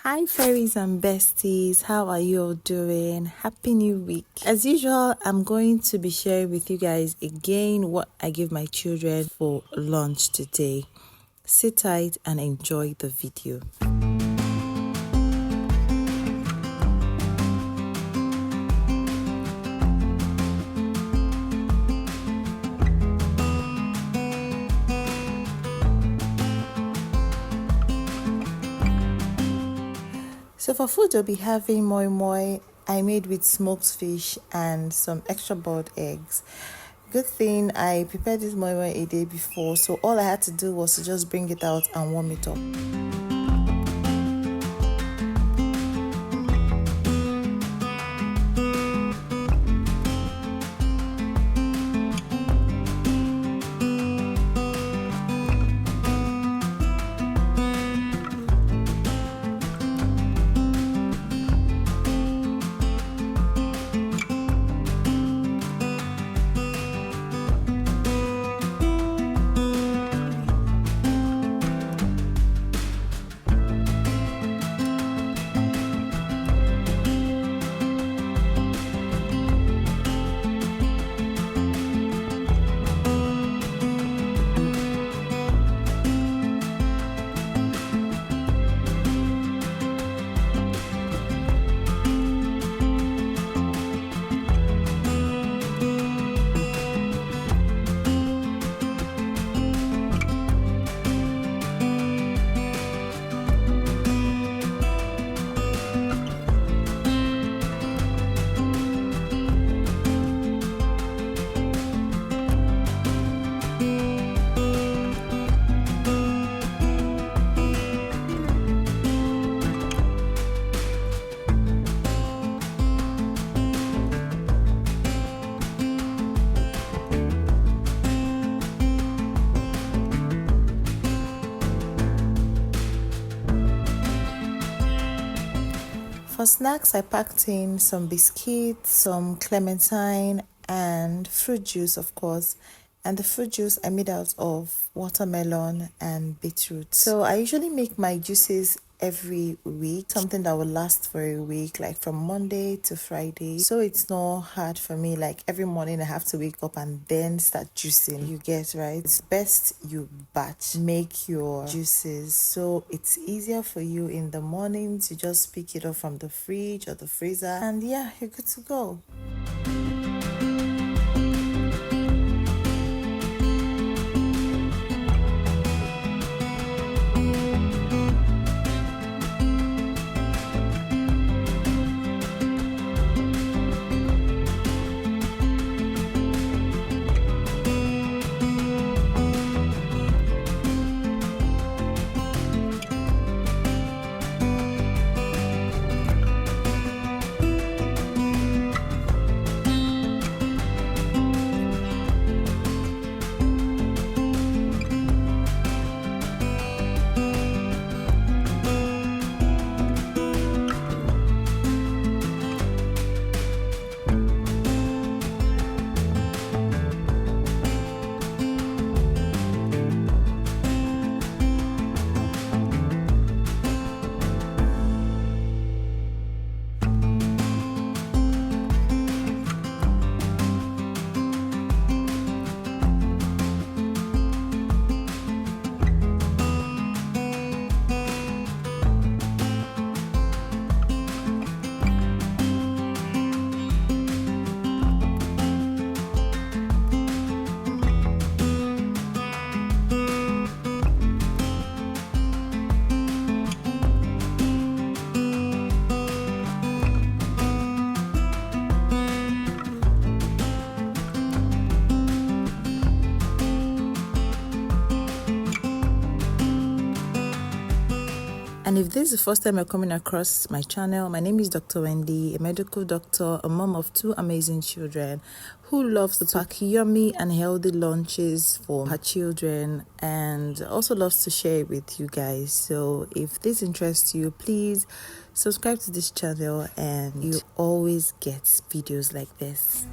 Hi fairies and besties, how are you all doing? Happy new week. As usual, I'm going to be sharing with you guys again what I give my children for lunch today. Sit tight and enjoy the video. So for food, we'll be having moi moi I made with smoked fish and some extra boiled eggs. Good thing I prepared this moi moi a day before, so all I had to do was to just bring it out and warm it up. For snacks, I packed in some biscuits, some clementine, and fruit juice, of course. And the fruit juice I made out of watermelon and beetroot. So I usually make my juices every week, something that will last for a week, like from Monday to Friday. So it's not hard for me, like every morning I have to wake up and then start juicing. You get right? It's best you batch make your juices, so it's easier for you in the morning to just pick it up from the fridge or the freezer, and yeah, you're good to go. And if this is the first time you're coming across my channel, my name is Dr. Wendy, a medical doctor, a mom of two amazing children who loves to pack yummy and healthy lunches for her children and also loves to share it with you guys. So if this interests you, please subscribe to this channel and you always get videos like this.